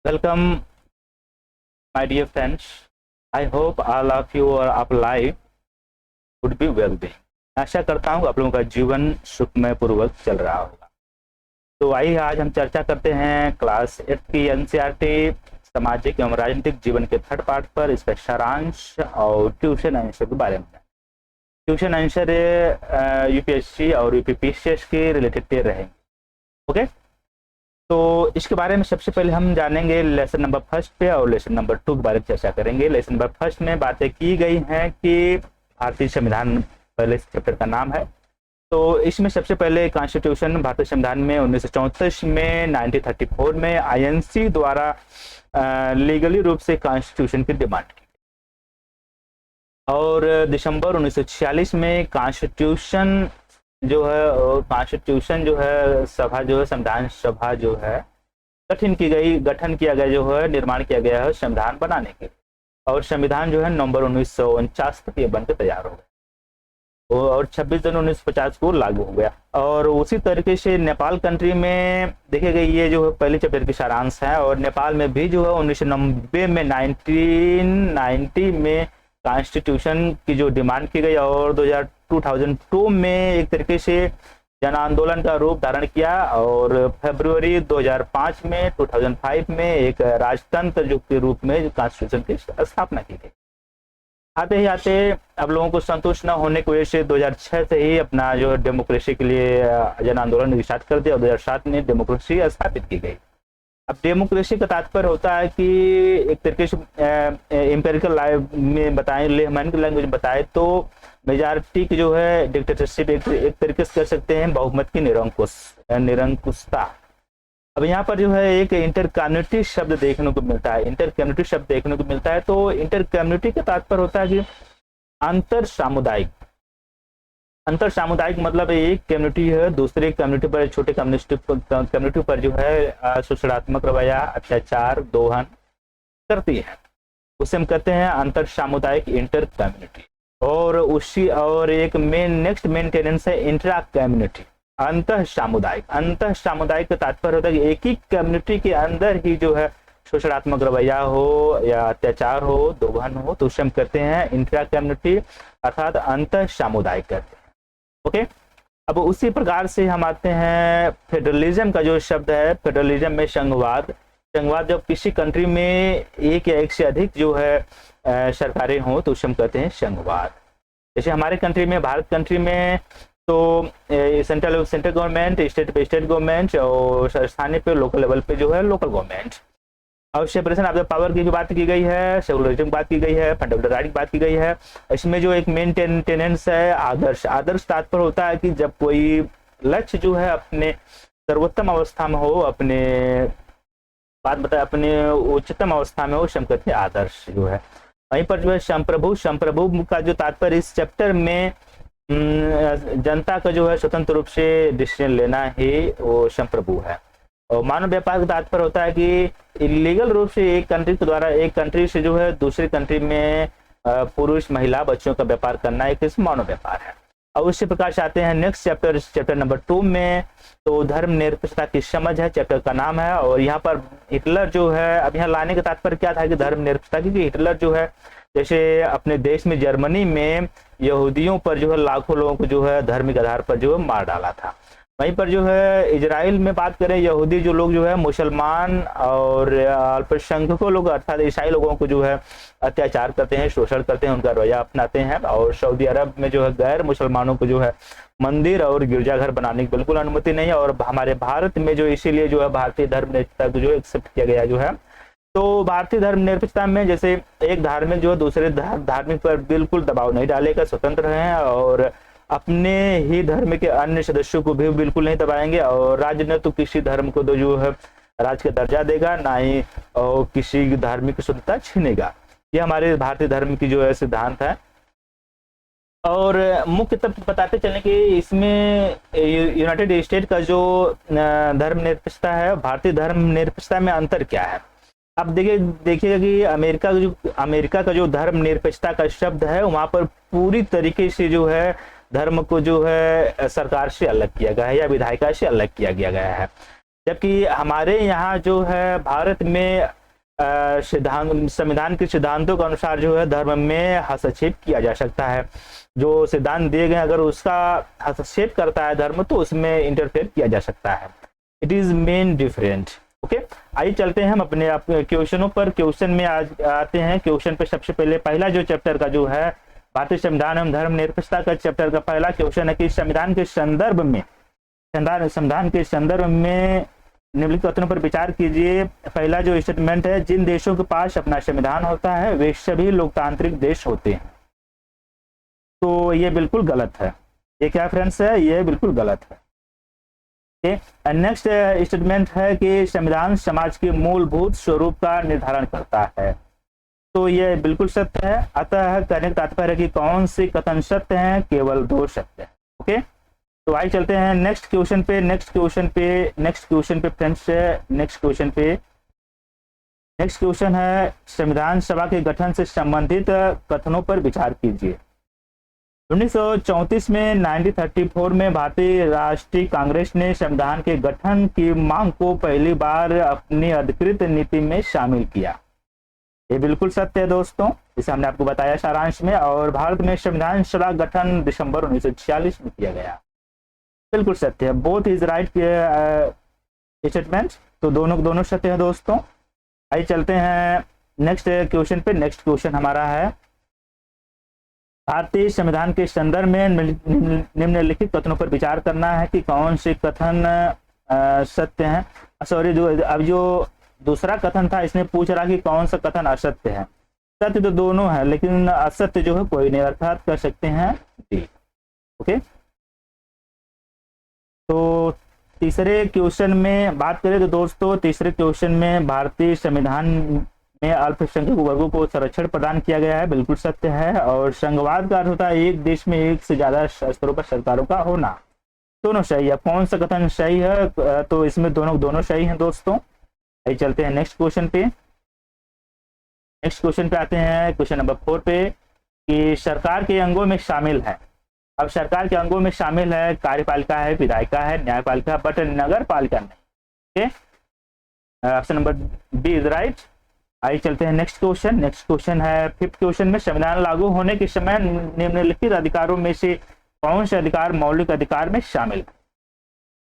Welcome, my dear friends. I hope all of you are up live would be well being. आशा करता हूँ आप लोगों का जीवन सुखमय पूर्वक चल रहा होगा। तो आइए आज हम चर्चा करते हैं क्लास 8 की एनसीईआरटी सामाजिक एवं राजनीतिक जीवन के थर्ड पार्ट पर, इसका सारांश और ट्यूशन आंसर के बारे में। ट्यूशन आंसर यूपीएससी और यूपीपीसीएस के रिलेटेड रहेंगे। ओके, तो इसके बारे में सबसे पहले हम जानेंगे लेसन नंबर फर्स्ट पे और लेसन नंबर 2 के बारे में चर्चा करेंगे। लेसन नंबर फर्स्ट में बातें की गई हैं कि भारतीय संविधान पहले चैप्टर का नाम है। तो इसमें सबसे पहले कॉन्स्टिट्यूशन भारतीय संविधान में 1934 में 1934 में आईएनसी द्वारा लीगली रूप से कॉन्स्टिट्यूशन की डिमांड की और दिसंबर 1946 में कॉन्स्टिट्यूशन जो है सभा जो है संविधान सभा जो है गठन किया गया जो है निर्माण किया गया है संविधान बनाने के, और संविधान जो है नवंबर 1949 तक ये बनकर तैयार हो गया और 26 जनवरी 1950 को लागू हो गया। और उसी तरीके से नेपाल कंट्री में देखे गए ये जो है पहले चैप्टर की सारांश है, और नेपाल में भी जो है 1990 में 1990 में कॉन्स्टिट्यूशन की जो डिमांड की गई और 2002 में एक तरीके से जन आंदोलन का रूप धारण किया और फरवरी 2005 में 2005 में एक राजतंत्र जो के रूप में कॉन्स्टिट्यूशन की स्थापना की गई। आते ही आते अब लोगों को संतुष्ट न होने की वजह से 2006 से ही अपना जो डेमोक्रेसी के लिए जन आंदोलन स्टार्ट कर दिया और 2007 में डेमोक्रेसी स्थापित की गई। अब डेमोक्रेसी का तात्पर्य होता है कि एक तरीके से एम्पेरिकल लाइफ में बताएं, लेमैन की लैंग्वेज में बताएं तो मेजॉरिटी की जो है डिक्टेटरशिप एक तरीके से कर सकते हैं बहुमत की निरंकुशता। अब यहाँ पर जो है एक इंटर कम्युनिटी शब्द देखने को मिलता है। तो इंटर कम्युनिटी का तात्पर्य होता है कि अंतर सामुदायिक मतलब एक कम्युनिटी है दूसरे कम्युनिटी पर, छोटे कम्युनिटी पर जो है शोषणात्मक रवैया, अत्याचार, दोहन करती है, उसे हम कहते हैं अंतर सामुदायिक इंटर कम्युनिटी। और एक नेक्स्ट मेंटेनेंस है इंट्रा कम्युनिटी अंतः सामुदायिक का तात्पर्य होता है कि एक ही कम्युनिटी के अंदर ही जो है शोषणात्मक रवैया हो या अत्याचार हो, दोहन हो, तो उसे हम कहते हैं इंट्रा कम्युनिटी अर्थात अंतः सामुदायिक कहते हैं। ओके, अब उसी प्रकार से हम आते हैं फेडरलिज्म का जो शब्द है। फेडरलिज्म में संघवाद जब किसी कंट्री में एक या एक से अधिक जो है सरकारें हों तो उसे हम कहते हैं संघवाद। जैसे हमारे कंट्री में, भारत कंट्री में तो सेंट्रल गवर्नमेंट, स्टेट पे स्टेट गवर्नमेंट और स्थानीय पे लोकल लेवल पे जो है लोकल गवर्नमेंट। और सेपरेशन ऑफ द पावर की भी बात की गई है, सेकुलरिज्म की बात की गई है, फंडामेंटल राइट की बात की गई है। इसमें जो एक मेंटेनेंस है आदर्श तात्पर्य होता है कि जब कोई लक्ष्य जो है अपने सर्वोत्तम अवस्था में हो, अपने उच्चतम अवस्था में हो, कहते हैं आदर्श जो है। वहीं पर जो है संप्रभु का जो तात्पर्य इस चैप्टर में जनता का जो है स्वतंत्र रूप से डिसीजन लेना ही वो संप्रभु है। और मानव व्यापार का तात्पर्य होता है कि इलीगल रूप से एक कंट्री से जो है दूसरी कंट्री में पुरुष, महिला, बच्चों का व्यापार करना एक मानव व्यापार है। और उसी प्रकार से आते हैं नेक्स्ट चैप्टर नंबर 2 में, तो धर्मनिरपेक्षता की समझ है चैप्टर का नाम है। और यहाँ पर हिटलर जो है, अब यहाँ लाने का तात्पर्य क्या था कि धर्मनिरपेक्षता, क्योंकि हिटलर जो है जैसे अपने देश में जर्मनी में यहूदियों पर जो है लाखों लोगों को जो है धार्मिक आधार पर जो है मार डाला था। वहीं पर जो है इजराइल में बात करें, यहूदी जो लोग जो है मुसलमान और अल्पसंख्यकों लोग अर्थात ईसाई लोगों को जो है अत्याचार करते हैं, शोषण करते हैं, उनका रवैया अपनाते हैं। और सऊदी अरब में जो है गैर मुसलमानों को जो है मंदिर और गिरजाघर बनाने की बिल्कुल अनुमति नहीं है। और हमारे भारत में जो इसीलिए जो है भारतीय धर्मनिरपेक्षता को जो एक्सेप्ट किया गया जो है। तो भारतीय धर्मनिरपेक्षता में जैसे एक धार्मिक जो है दूसरे धार्मिक पर बिल्कुल दबाव नहीं डालेगा, स्वतंत्र हैं और अपने ही धर्म के अन्य सदस्यों को भी बिल्कुल नहीं दबाएंगे। और राज्य ने तो किसी धर्म को तो जो है राज्य का दर्जा देगा, ना ही और किसी धार्मिक स्वतंत्रता छीनेगा। ये हमारे भारतीय धर्म की जो है सिद्धांत है। और मुख्य तथ्य बताते चलें कि इसमें यूनाइटेड स्टेट का जो धर्मनिरपेक्षता है, भारतीय धर्मनिरपेक्षता में अंतर क्या है। अब देखिएगा कि अमेरिका का जो धर्मनिरपेक्षता का शब्द है वहां पर पूरी तरीके से जो है धर्म को जो है सरकार से अलग किया गया है या विधायिका से अलग किया गया है। जबकि हमारे यहाँ जो है भारत में सिद्धांत संविधान के सिद्धांतों के अनुसार जो है धर्म में हस्तक्षेप किया जा सकता है। जो सिद्धांत दिए गए अगर उसका हस्तक्षेप करता है धर्म तो उसमें इंटरफेयर किया जा सकता है। It is main different. Okay, आइए चलते हैं हम अपने क्वेश्चनों पर। क्वेश्चन में आज आते हैं। क्वेश्चन पे सबसे पहले पहला जो चैप्टर का जो है भारतीय संविधान एवं धर्मनिरपेक्षता का चैप्टर का पहला क्वेश्चन है कि संविधान के संदर्भ में निम्नलिखित कथनों पर विचार कीजिए। पहला जो स्टेटमेंट है, जिन देशों के पास अपना संविधान होता है वे सभी लोकतांत्रिक देश होते हैं। तो ये बिल्कुल गलत है। ये क्या फ्रेंड्स है? ये बिल्कुल गलत है। नेक्स्ट स्टेटमेंट है कि संविधान समाज के मूलभूत स्वरूप का निर्धारण करता है। तो ये बिल्कुल सत्य है। अतः कहने का तात्पर्य है कि कौन से कथन सत्य हैं? केवल 2 सत्य है। ओके, तो आइए चलते हैं नेक्स्ट क्वेश्चन पे फ्रेंड्स। नेक्स्ट क्वेश्चन है संविधान सभा के गठन से संबंधित कथनों पर विचार कीजिए। 1934 में 1934 में भारतीय राष्ट्रीय कांग्रेस ने संविधान के गठन की मांग को पहली बार अपनी अधिकृत नीति में शामिल किया। ये बिल्कुल सत्य है दोस्तों, इसे हमने आपको बताया सारांश में। और भारत में संविधान सभा गठन दिसंबर 1946 में किया गया। बिल्कुल सत्य है। बोथ इज राइट स्टेटमेंट, तो दोनों सत्य है दोस्तों। आइए चलते हैं नेक्स्ट क्वेश्चन पे। नेक्स्ट क्वेश्चन हमारा है भारतीय संविधान के संदर्भ में निम्नलिखित कथनों पर विचार करना है कि कौन से कथन सत्य हैं। सॉरी, जो दूसरा कथन था इसने पूछ रहा कि कौन सा कथन असत्य है। सत्य तो दोनों है लेकिन असत्य जो है कोई नहीं, अर्थात कर सकते हैं डी। ओके, तो तीसरे क्वेश्चन में बात करें तो दोस्तों तीसरे क्वेश्चन में भारतीय संविधान में अल्पसंख्यक वर्गों को संरक्षण प्रदान किया गया है। बिल्कुल सत्य है। और संघवाद का अर्थ होता है एक देश में एक से ज्यादा स्तरों पर सरकारों का होना। दोनों सही है। कौन सा कथन सही है? तो इसमें दोनों सही हैं दोस्तों। आइए चलते हैं नेक्स्ट क्वेश्चन पे। आते हैं क्वेश्चन नंबर 4 पे कि सरकार के अंगों में शामिल है। अब सरकार के अंगों में शामिल है कार्यपालिका है, विधायिका है, न्यायपालिका, बट नगर पालिका नहीं। Option number B is right. आइए चलते हैं नेक्स्ट क्वेश्चन है 5th क्वेश्चन में संविधान लागू होने के समय निम्नलिखित अधिकारों में से कौन से अधिकार मौलिक अधिकार में शामिल है?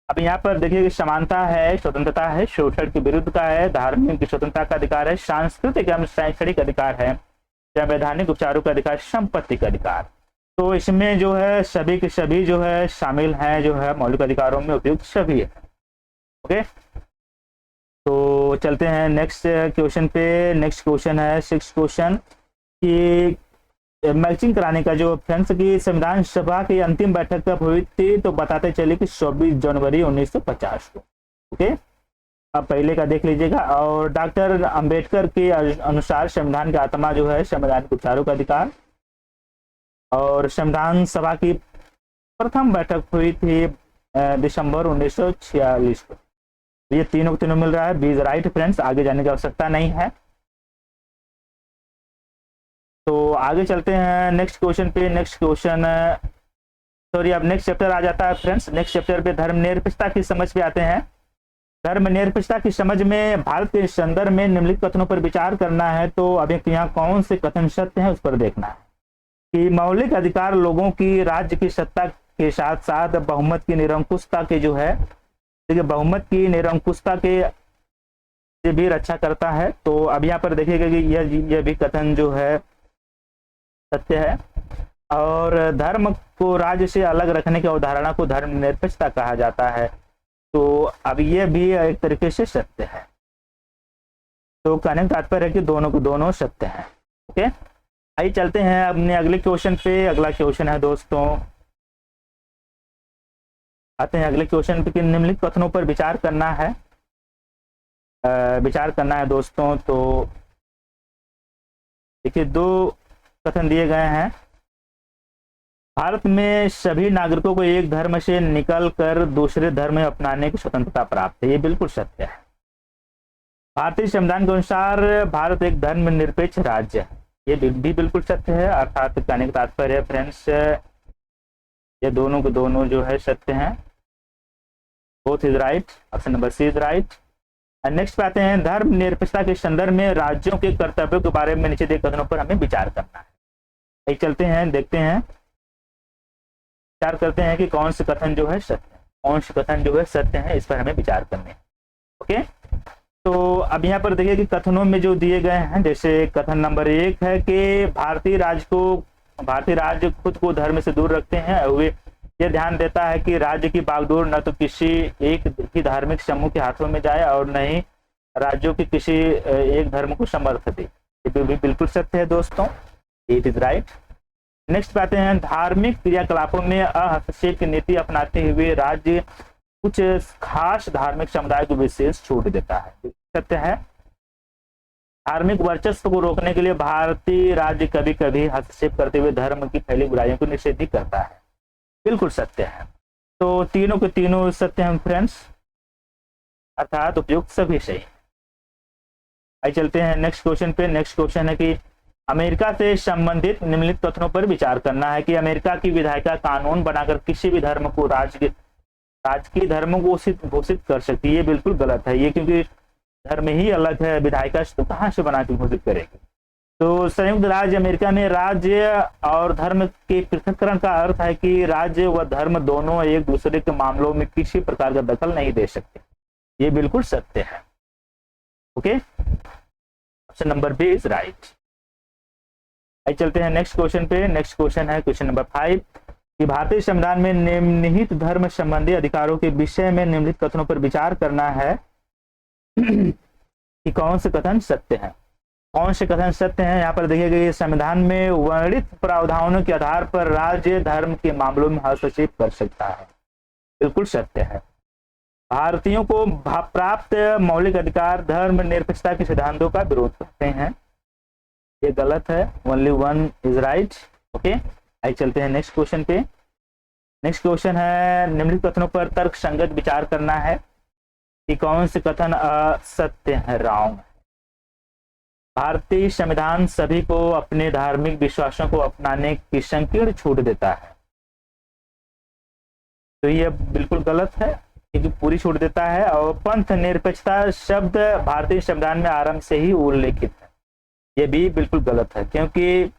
अब यहाँ पर देखिए कि समानता है, स्वतंत्रता है, शोषण के विरुद्ध का है, धार्मिक स्वतंत्रता का अधिकार है, सांस्कृतिक एवं शैक्षणिक अधिकार है, संवैधानिक उपचारों का अधिकार, संपत्ति का अधिकार। तो इसमें जो है सभी के सभी जो है शामिल हैं, जो है मौलिक अधिकारों में उपयुक्त सभी है। ओके, तो चलते हैं नेक्स्ट क्वेश्चन पे। नेक्स्ट क्वेश्चन है 6th क्वेश्चन कि मैचिंग कराने का जो फ्रेंड्स की संविधान सभा की अंतिम बैठक कब हुई थी? तो बताते चले कि 24 जनवरी 1950 को। ओके, अब पहले का देख लीजिएगा। और डॉक्टर अंबेडकर के अनुसार संविधान का आत्मा जो है संवैधानिक उपचारों का अधिकार। और संविधान सभा की प्रथम बैठक हुई थी दिसंबर 1946 को। ये तीनों मिल रहा है। बी इज राइट फ्रेंड्स, आगे जाने की आवश्यकता नहीं है। तो आगे चलते हैं नेक्स्ट क्वेश्चन पे। अब नेक्स्ट चैप्टर आ जाता है फ्रेंड्स। नेक्स्ट चैप्टर पे धर्मनिरपेक्षता की समझ पे आते हैं। धर्मनिरपेक्षता की समझ में भारत के संदर्भ में निम्नलिखित कथनों पर विचार करना है। तो अब यहाँ कौन से कथन सत्य हैं उस पर देखना है कि मौलिक अधिकार लोगों की राज्य की सत्ता के साथ साथ बहुमत की निरंकुशता के जो है, देखिए बहुमत की निरंकुशता के से भी रक्षा करता है। तो अब यहाँ पर देखिएगा कि यह भी कथन जो है सत्य है। और धर्म को राज्य से अलग रखने की अवधारणा को धर्मनिरपेक्षता कहा जाता है। तो अब यह भी एक तरीके से सत्य है। तो कहने का तात्पर्य है कि दोनों सत्य हैं। ओके, आइए चलते हैं अपने अगले क्वेश्चन पे। अगला क्वेश्चन है दोस्तों, आते हैं अगले क्वेश्चन पे कि निम्नलिखित कथनों पर विचार करना है दोस्तों। तो देखिए 2 कथन दिए गए हैं। भारत में सभी नागरिकों को एक धर्म से निकलकर दूसरे धर्म में अपनाने की स्वतंत्रता प्राप्त है। ये बिल्कुल सत्य है। भारतीय संविधान के अनुसार भारत एक धर्मनिरपेक्ष राज्य है। ये भी बिल्कुल सत्य है। अर्थात कहने का तात्पर्य है फ्रेंड्स ये दोनों जो है सत्य हैं। Both is right, option number C is right. Next पे आते हैं, धर्म निरपेक्षता के संदर्भ में राज्यों के कर्तव्यों के बारे में नीचे दिए कथनों पर हमें विचार करना है। एक चलते हैं, देखते हैं, विचार करते हैं कि कौन से कथन जो है सत्य है, कौन से कथन जो है सत्य है, इस पर हमें विचार करने हैं। ओके, तो अब यहाँ पर देखिए कि कथनों में जो दिए गए हैं, जैसे कथन नंबर 1 है कि भारतीय राज्य खुद को धर्म से दूर रखते हैं, वे ये ध्यान देता है कि राज्य की बागडोर न तो किसी एक ही धार्मिक समूह के हाथों में जाए और न ही राज्यों के किसी एक धर्म को समर्थ दे। ये भी बिल्कुल सत्य है दोस्तों, इट इज राइट। नेक्स्ट पे आते हैं, धार्मिक क्रियाकलापों में हस्तक्षेप की नीति अपनाते हुए राज्य कुछ खास धार्मिक समुदाय को विशेष छूट देता है। सत्य है। धार्मिक वर्चस्व को रोकने के लिए भारतीय राज्य कभी कभी हस्तक्षेप करते हुए धर्म की फैली बुराइयों को निषेध करता है। बिल्कुल सत्य है। तो तीनों के तीनों सत्य हैं फ्रेंड्स, अर्थात उपयुक्त सभी सही। आइए चलते हैं नेक्स्ट क्वेश्चन पे। नेक्स्ट क्वेश्चन है कि अमेरिका से संबंधित निम्नलिखित कथनों पर विचार करना है कि अमेरिका की विधायिका कानून बनाकर किसी भी धर्म को राजकीय धर्म घोषित कर सकती है। ये बिल्कुल गलत है, ये क्योंकि धर्म ही अलग है, विधायिका तो कहाँ से बना के घोषित करेगी। तो संयुक्त राज्य अमेरिका में राज्य और धर्म के पृथककरण का अर्थ है कि राज्य व धर्म दोनों एक दूसरे के मामलों में किसी प्रकार का दखल नहीं दे सकते। ये बिल्कुल सत्य है। Okay, option number B is right. आइए चलते हैं नेक्स्ट क्वेश्चन पे। नेक्स्ट क्वेश्चन है क्वेश्चन नंबर 5 कि भारतीय संविधान में निहित धर्म संबंधी अधिकारों के विषय में निम्नलिखित कथनों पर विचार करना है कि कौन से कथन सत्य है। कौन से कथन सत्य हैं, यहाँ पर देखिए कि संविधान में वर्णित प्रावधानों के आधार पर राज्य धर्म के मामलों में हस्तक्षेप कर सकता है। बिल्कुल सत्य है। भारतीयों को प्राप्त मौलिक अधिकार धर्म निरपेक्षता के सिद्धांतों का विरोध करते हैं। ये गलत है, only one is right. Okay, आइए चलते हैं नेक्स्ट क्वेश्चन पे। नेक्स्ट क्वेश्चन है, निम्नलिखित कथनों पर तर्क संगत विचार करना है कि कौन से कथन असत्य है, रॉन्ग। भारतीय संविधान सभी को अपने धार्मिक विश्वासों को अपनाने की संकीर्ण छूट देता है। तो ये बिल्कुल गलत है क्योंकि पूरी छूट देता है। और पंथ निरपेक्षता शब्द भारतीय संविधान में आरंभ से ही उल्लेखित है। ये भी बिल्कुल गलत है क्योंकि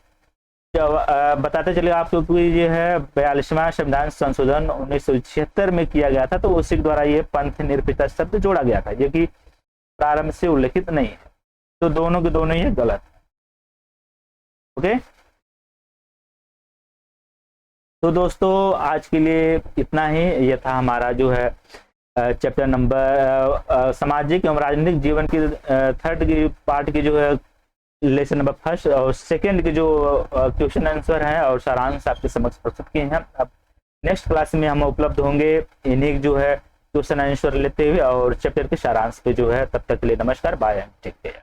बताते चले आपको कि ये है 42वां संविधान संशोधन 1976 में किया गया था, तो उसी के द्वारा ये पंथ निरपेक्षता शब्द जोड़ा गया था, ये कि प्रारंभ से उल्लेखित नहीं है। तो दोनों के दोनों ये गलत है। ओके, तो दोस्तों आज के लिए इतना ही। ये था हमारा जो है चैप्टर नंबर सामाजिक एवं राजनीतिक जीवन की थर्ड की पार्ट की जो है लेसन नंबर 1 और 2 के जो क्वेश्चन आंसर हैं और सारांश आपके समक्ष प्रस्तुत किए हैं। अब नेक्स्ट क्लास में हम उपलब्ध होंगे इन्हीं जो है क्वेश्चन आंसर लेते हुए और चैप्टर के सारांश पे जो है। तब तक के लिए नमस्कार, बाय एंड टेक केयर।